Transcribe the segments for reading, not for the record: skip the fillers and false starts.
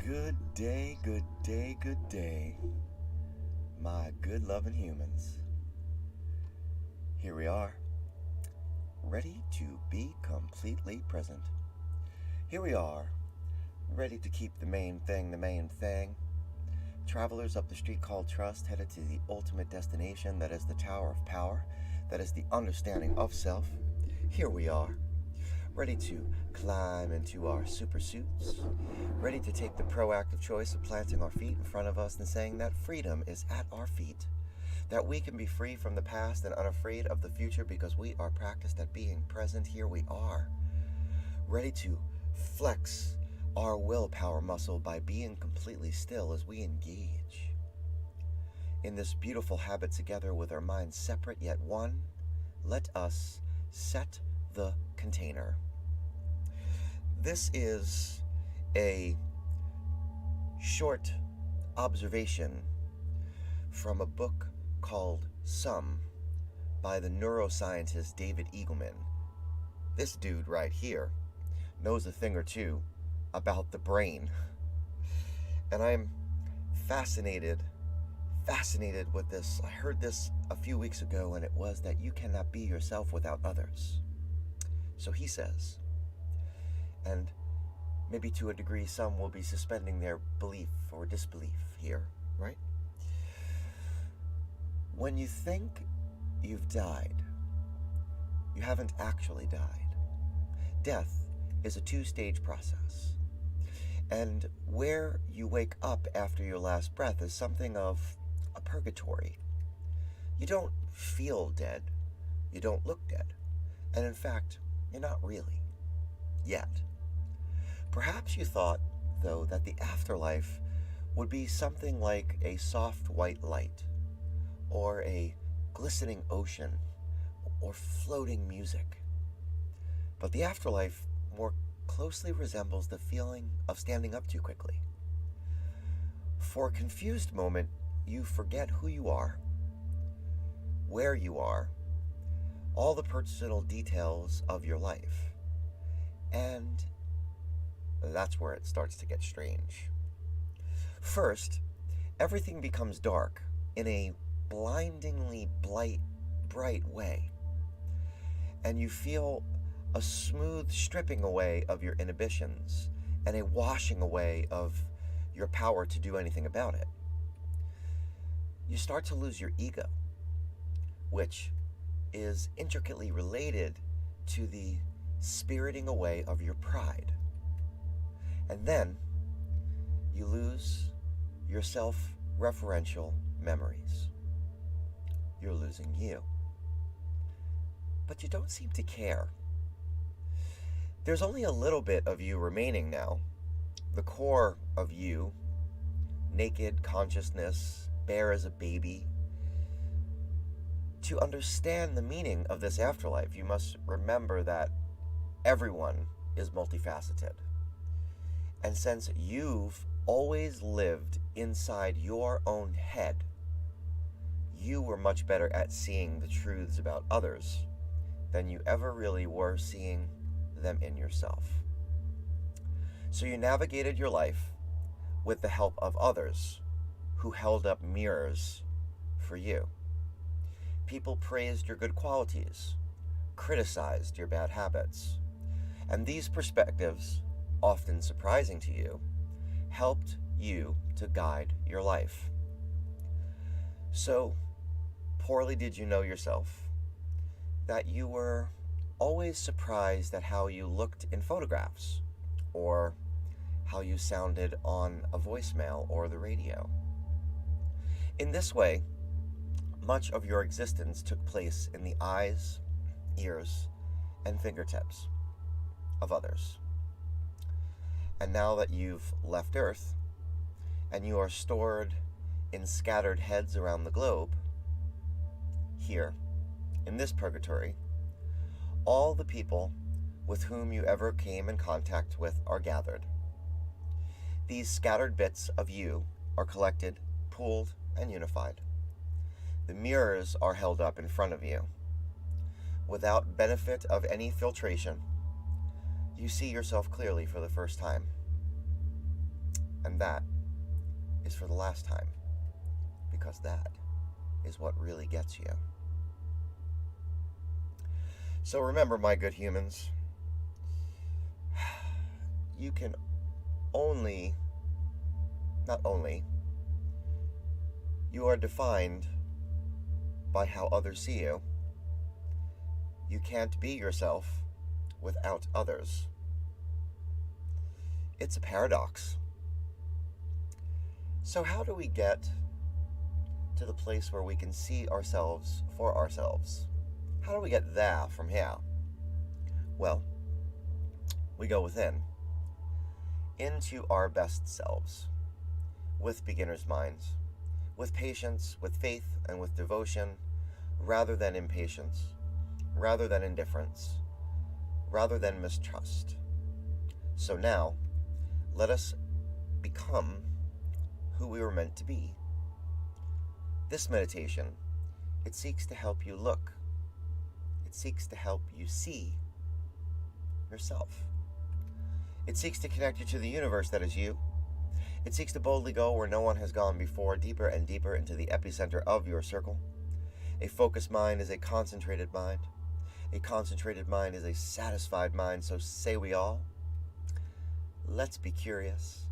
Good day, good day, good day, my good loving humans. Here we are, ready to be completely present. Here we are, ready to keep the main thing. Travelers up the street called trust, headed to the ultimate destination that is the Tower of Power, that is the understanding of self. Here we are, ready to climb into our super suits, ready to take the proactive choice of planting our feet in front of us and saying that freedom is at our feet, that we can be free from the past and unafraid of the future because we are practiced at being present. Here we are, ready to flex our willpower muscle by being completely still as we engage in this beautiful habit together with our minds separate yet one. Let us set the container. This is a short observation from a book called Some by the neuroscientist David Eagleman. This dude right here knows a thing or two about the brain. And I'm fascinated with this. I heard this a few weeks ago, and it was that you cannot be yourself without others. So he says, and maybe to a degree some will be suspending their belief or disbelief here, right? When you think you've died, you haven't actually died. Death is a two-stage process. And where you wake up after your last breath is something of a purgatory. You don't feel dead. You don't look dead. And in fact, you're not really. Yet. Perhaps you thought, though, that the afterlife would be something like a soft white light, or a glistening ocean, or floating music. But the afterlife more closely resembles the feeling of standing up too quickly. For a confused moment, you forget who you are, where you are, all the personal details of your life. And that's where it starts to get strange. First, everything becomes dark in a blindingly bright way. And you feel a smooth stripping away of your inhibitions and a washing away of your power to do anything about it. You start to lose your ego, which is intricately related to the spiriting away of your pride. And then you lose your self-referential memories. You're losing you. But you don't seem to care. There's only a little bit of you remaining now. The core of you, naked consciousness, bare as a baby. To understand the meaning of this afterlife, you must remember that everyone is multifaceted. And since you've always lived inside your own head, you were much better at seeing the truths about others than you ever really were seeing them in yourself. So you navigated your life with the help of others who held up mirrors for you. People praised your good qualities, criticized your bad habits, and these perspectives, often surprising to you, helped you to guide your life. So poorly did you know yourself that you were always surprised at how you looked in photographs, or how you sounded on a voicemail or the radio. In this way, much of your existence took place in the eyes, ears, and fingertips of others. And now that you've left Earth, and you are stored in scattered heads around the globe, here, in this purgatory, all the people with whom you ever came in contact with are gathered. These scattered bits of you are collected, pooled, and unified. The mirrors are held up in front of you. Without benefit of any filtration, you see yourself clearly for the first time. And that is for the last time, because that is what really gets you. So remember, my good humans, you can you are defined by how others see you. You can't be yourself without others. It's a paradox. So how do we get to the place where we can see ourselves for ourselves? How do we get there from here? Well, we go within, into our best selves, with beginner's minds, with patience, with faith, and with devotion, rather than impatience, rather than indifference, rather than mistrust. So now, let us become who we were meant to be. This meditation, it seeks to help you look. It seeks to help you see yourself. It seeks to connect you to the universe that is you. It seeks to boldly go where no one has gone before, deeper and deeper into the epicenter of your circle. A focused mind is a concentrated mind. A concentrated mind is a satisfied mind, so say we all. Let's be curious.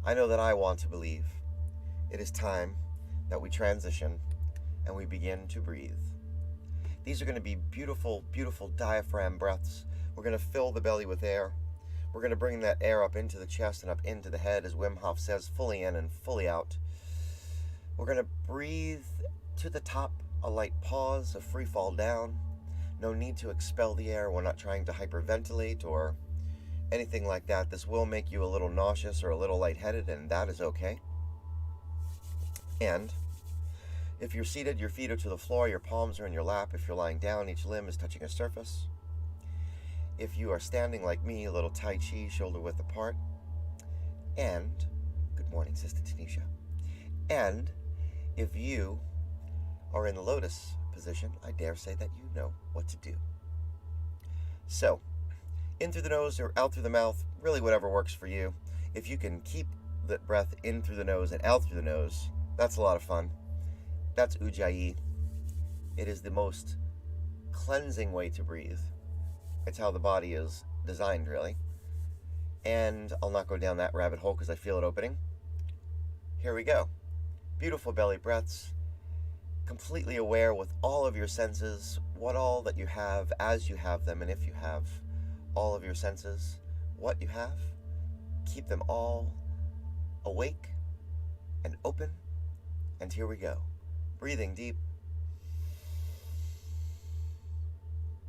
I know that I want to believe. It is time that we transition and we begin to breathe. These are going to be beautiful, beautiful diaphragm breaths. We're going to fill the belly with air. We're going to bring that air up into the chest and up into the head, as Wim Hof says, fully in and fully out. We're going to breathe to the top, a light pause, a free fall down. No need to expel the air. We're not trying to hyperventilate or anything like that. This will make you a little nauseous or a little lightheaded, and that is okay. And if you're seated, your feet are to the floor, your palms are in your lap. If you're lying down, each limb is touching a surface. If you are standing like me, a little Tai Chi, shoulder width apart. And, good morning, Sister Tanisha. And if you are in the lotus position, I dare say that you know what to do. So, in through the nose or out through the mouth, really whatever works for you. If you can keep the breath in through the nose and out through the nose, that's a lot of fun. That's Ujjayi. It is the most cleansing way to breathe. It's how the body is designed, really. And I'll not go down that rabbit hole because I feel it opening. Here we go. Beautiful belly breaths. Completely aware with all of your senses, what all that you have as you have them, and if you have all of your senses, what you have, keep them all awake and open. And here we go. Breathing deep.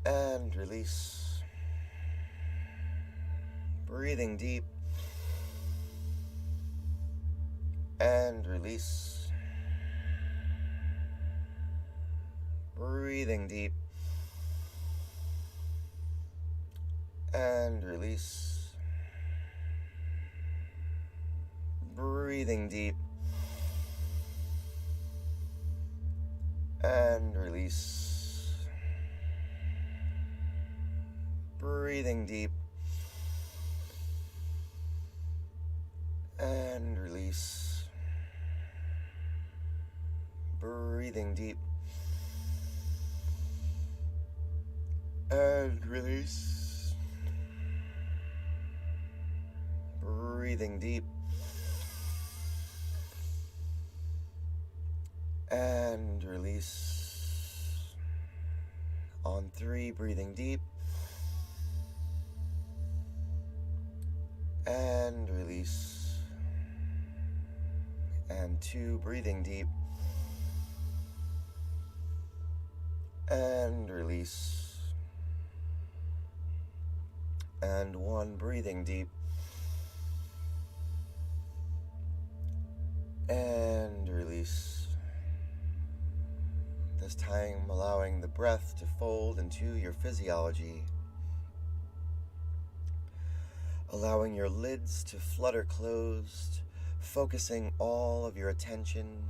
And release. Breathing deep. And release. Breathing deep. And release. Breathing deep. And release. Breathing deep. And release. Breathing deep. And release. Breathing deep. And release. On 3, breathing deep. And release. And 2, breathing deep. And release. And 1, breathing deep. And release. This time allowing the breath to fold into your physiology. Allowing your lids to flutter closed, focusing all of your attention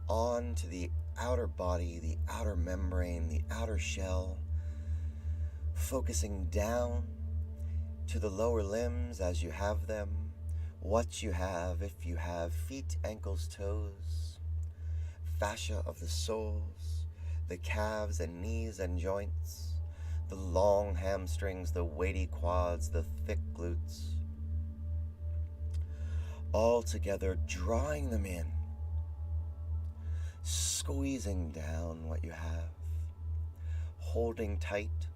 onto the outer body, the outer membrane, the outer shell, focusing down to the lower limbs as you have them, what you have, if you have feet, ankles, toes, fascia of the soles, the calves and knees and joints, the long hamstrings, the weighty quads, the thick glutes, all together, drawing them in, squeezing down what you have, holding tight,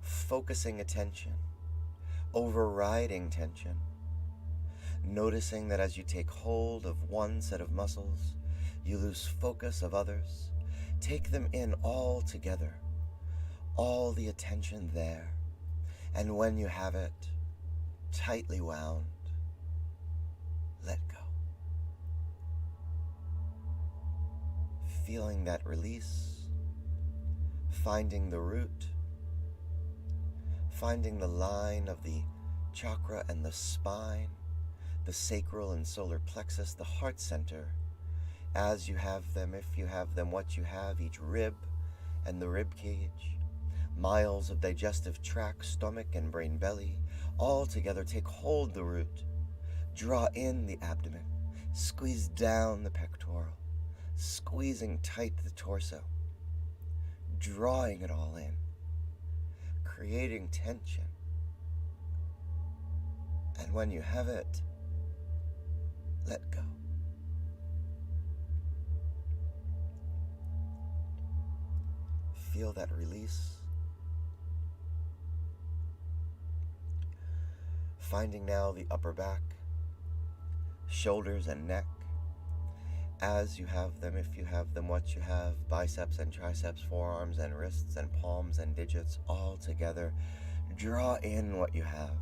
focusing attention, overriding tension, noticing that as you take hold of one set of muscles, you lose focus of others. Take them in all together, all the attention there, and when you have it tightly wound, let go. Feeling that release, finding the root, finding the line of the chakra and the spine, the sacral and solar plexus, the heart center, as you have them, if you have them, what you have, each rib and the rib cage, miles of digestive tract, stomach and brain belly, all together. Take hold the root, draw in the abdomen, squeeze down the pectoral, squeezing tight the torso, drawing it all in, creating tension. And when you have it, let go. Feel that release. Finding now the upper back, shoulders and neck, as you have them, if you have them, what you have, biceps and triceps, forearms and wrists and palms and digits, all together. Draw in what you have.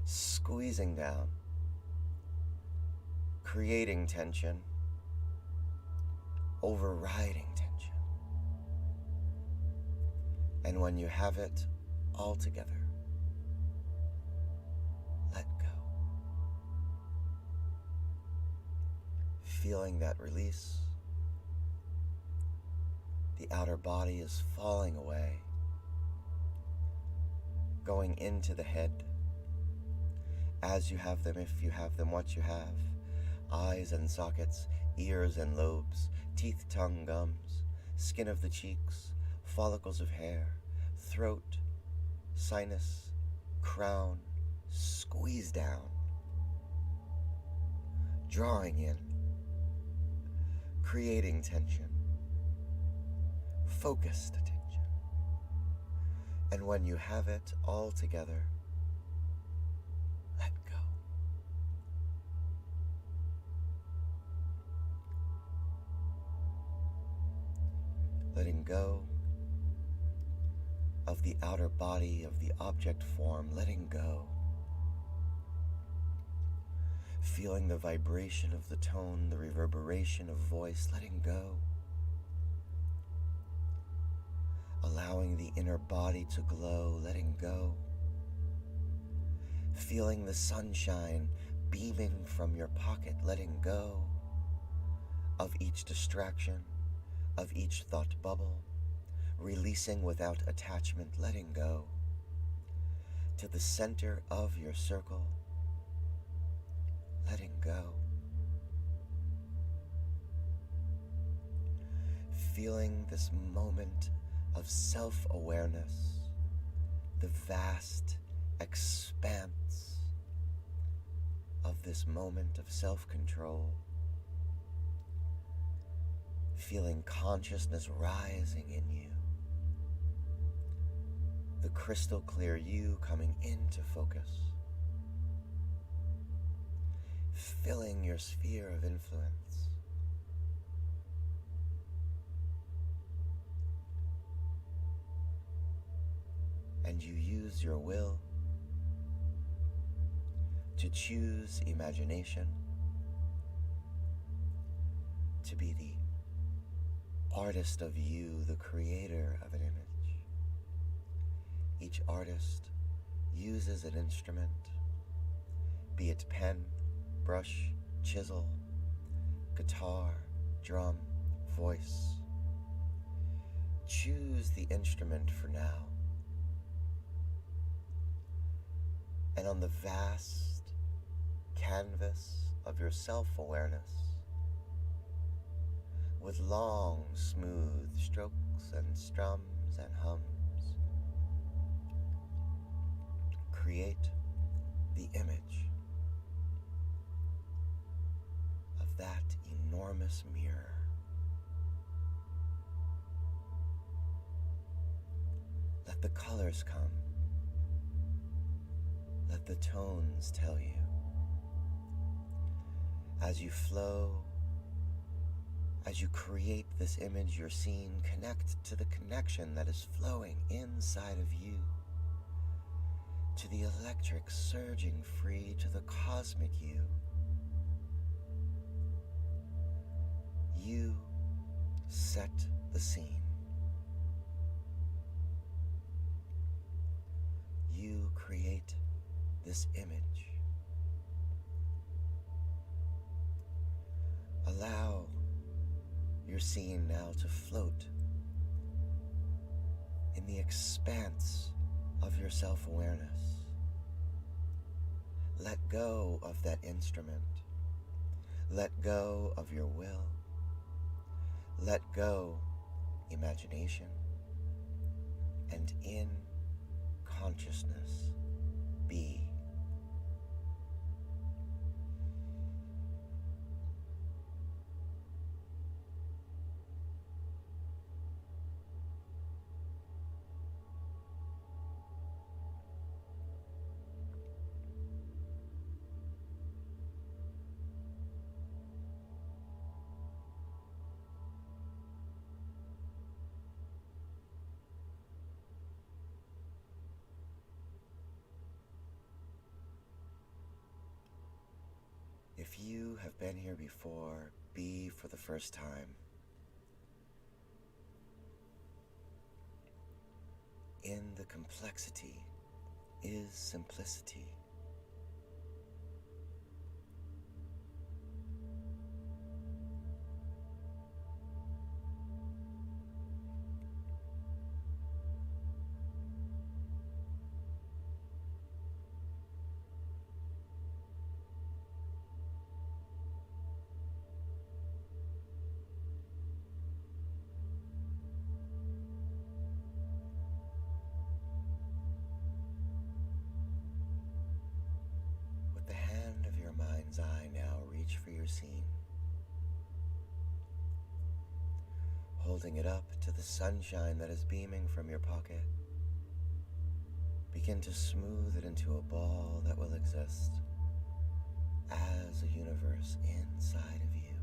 Squeezing down, creating tension, overriding tension. And when you have it all together, let go. Feeling that release. The outer body is falling away, going into the head. As you have them, if you have them, what you have, eyes and sockets, ears and lobes, teeth, tongue, gums, skin of the cheeks, follicles of hair, throat, sinus, crown, squeeze down, drawing in, creating tension, focused attention. And when you have it all together, let go. Letting go of the outer body, of the object form, letting go. Feeling the vibration of the tone, the reverberation of voice, letting go. Allowing the inner body to glow, letting go. Feeling the sunshine beaming from your pocket, letting go of each distraction, of each thought bubble, releasing without attachment, letting go to the center of your circle, letting go. Feeling this moment of self-awareness, the vast expanse of this moment of self-control. Feeling consciousness rising in you. The crystal clear you coming into focus. Filling your sphere of influence. And you use your will to choose imagination, to be the artist of you, the creator of an image. Each artist uses an instrument, be it pen, brush, chisel, guitar, drum, voice. Choose the instrument for now. And on the vast canvas of your self-awareness, with long, smooth strokes and strums and hums, create the image of that enormous mirror. Let the colors come. Let the tones tell you. As you flow, as you create this image you're seeing, connect to the connection that is flowing inside of you, to the electric surging free, to the cosmic you. You set the scene. You create this image. Allow your scene now to float in the expanse of your self-awareness. Let go of that instrument. Let go of your will. Let go imagination. And in consciousness, be. If you have been here before, be for the first time. In the complexity is simplicity. Eye now, reach for your scene, holding it up to the sunshine that is beaming from your pocket. Begin to smooth it into a ball that will exist as a universe inside of you.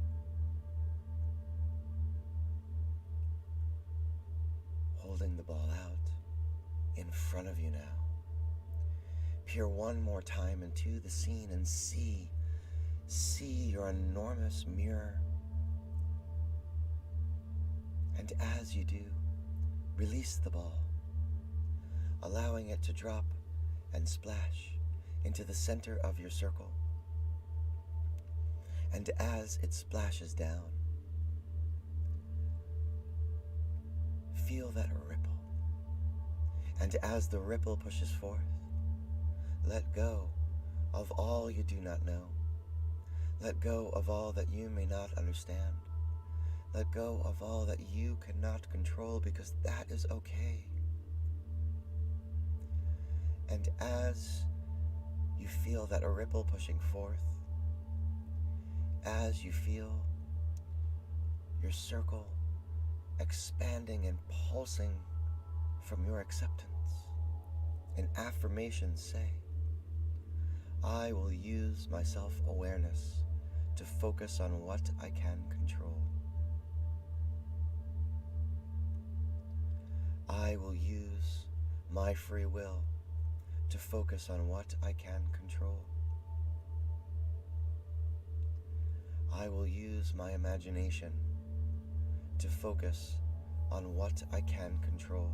Holding the ball out in front of you now. Peer one more time into the scene and see your enormous mirror. And as you do, release the ball, allowing it to drop and splash into the center of your circle. And as it splashes down, feel that ripple. And as the ripple pushes forth, let go of all you do not know. Let go of all that you may not understand. Let go of all that you cannot control, because that is okay. And as you feel that ripple pushing forth, as you feel your circle expanding and pulsing from your acceptance, an affirmation say, I will use my self-awareness to focus on what I can control. I will use my free will to focus on what I can control. I will use my imagination to focus on what I can control.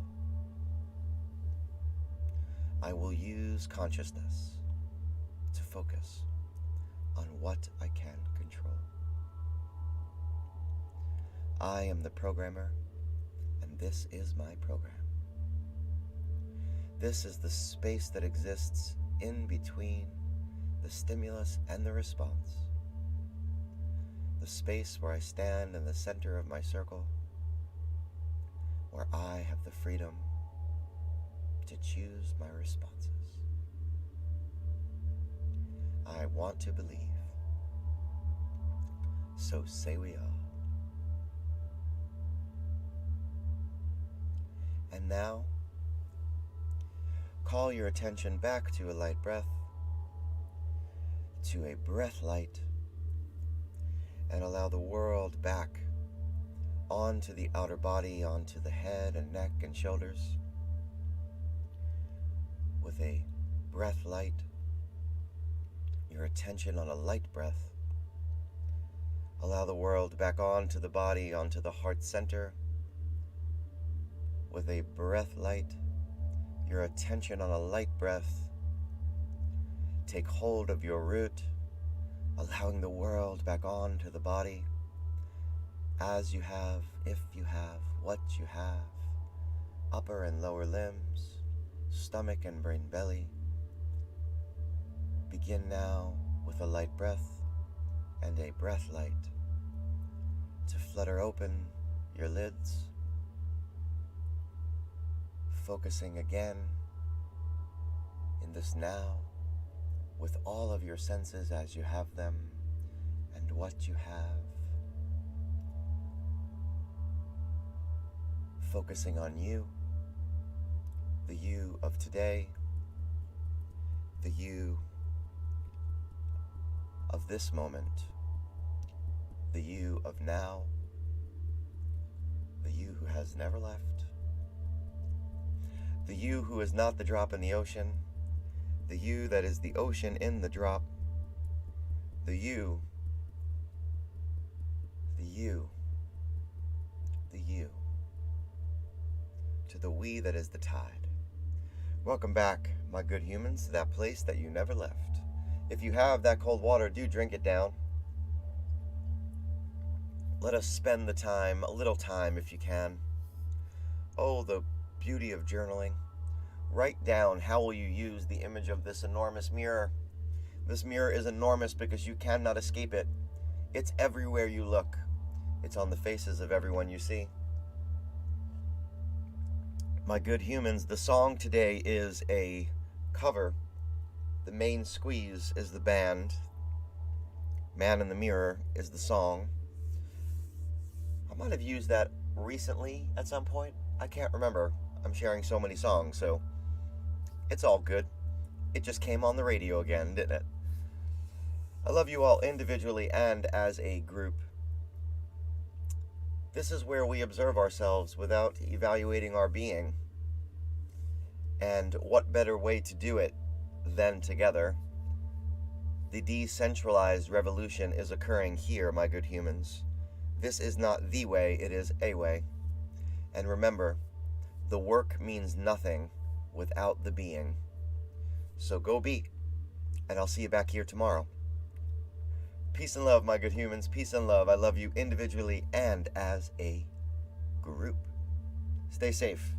I will use consciousness to focus on what I can control. I am the programmer, and this is my program. This is the space that exists in between the stimulus and the response, the space where I stand in the center of my circle, where I have the freedom to choose my responses. I want to believe, so say we all. And now, call your attention back to a light breath, to a breath light, and allow the world back onto the outer body, onto the head and neck and shoulders. With a breath light, your attention on a light breath, allow the world back onto the body, onto the heart center. With a breath light, your attention on a light breath, take hold of your root, allowing the world back onto the body, as you have, if you have, what you have, upper and lower limbs, stomach and brain belly. Begin now with a light breath and a breath light to flutter open your lids, focusing again in this now with all of your senses as you have them and what you have. Focusing on you, the you of today, the you of this moment, the you of now, the you who has never left, the you who is not the drop in the ocean, the you that is the ocean in the drop, the you, the you, the you, to the we that is the tide. Welcome back, my good humans, to that place that you never left. If you have that cold water, do drink it down. Let us spend the time, a little time if you can. Oh, the beauty of journaling. Write down how will you use the image of this enormous mirror. This mirror is enormous because you cannot escape it. It's everywhere you look. It's on the faces of everyone you see. My good humans, the song today is a cover. The Main Squeeze is the band. Man in the Mirror is the song. I might have used that recently at some point. I can't remember. I'm sharing so many songs, so it's all good. It just came on the radio again, didn't it? I love you all individually and as a group. This is where we observe ourselves without evaluating our being. And what better way to do it than together? The decentralized revolution is occurring here, my good humans. This is not the way, it is a way. And remember, the work means nothing without the being. So go be, and I'll see you back here tomorrow. Peace and love, my good humans. Peace and love. I love you individually and as a group. Stay safe.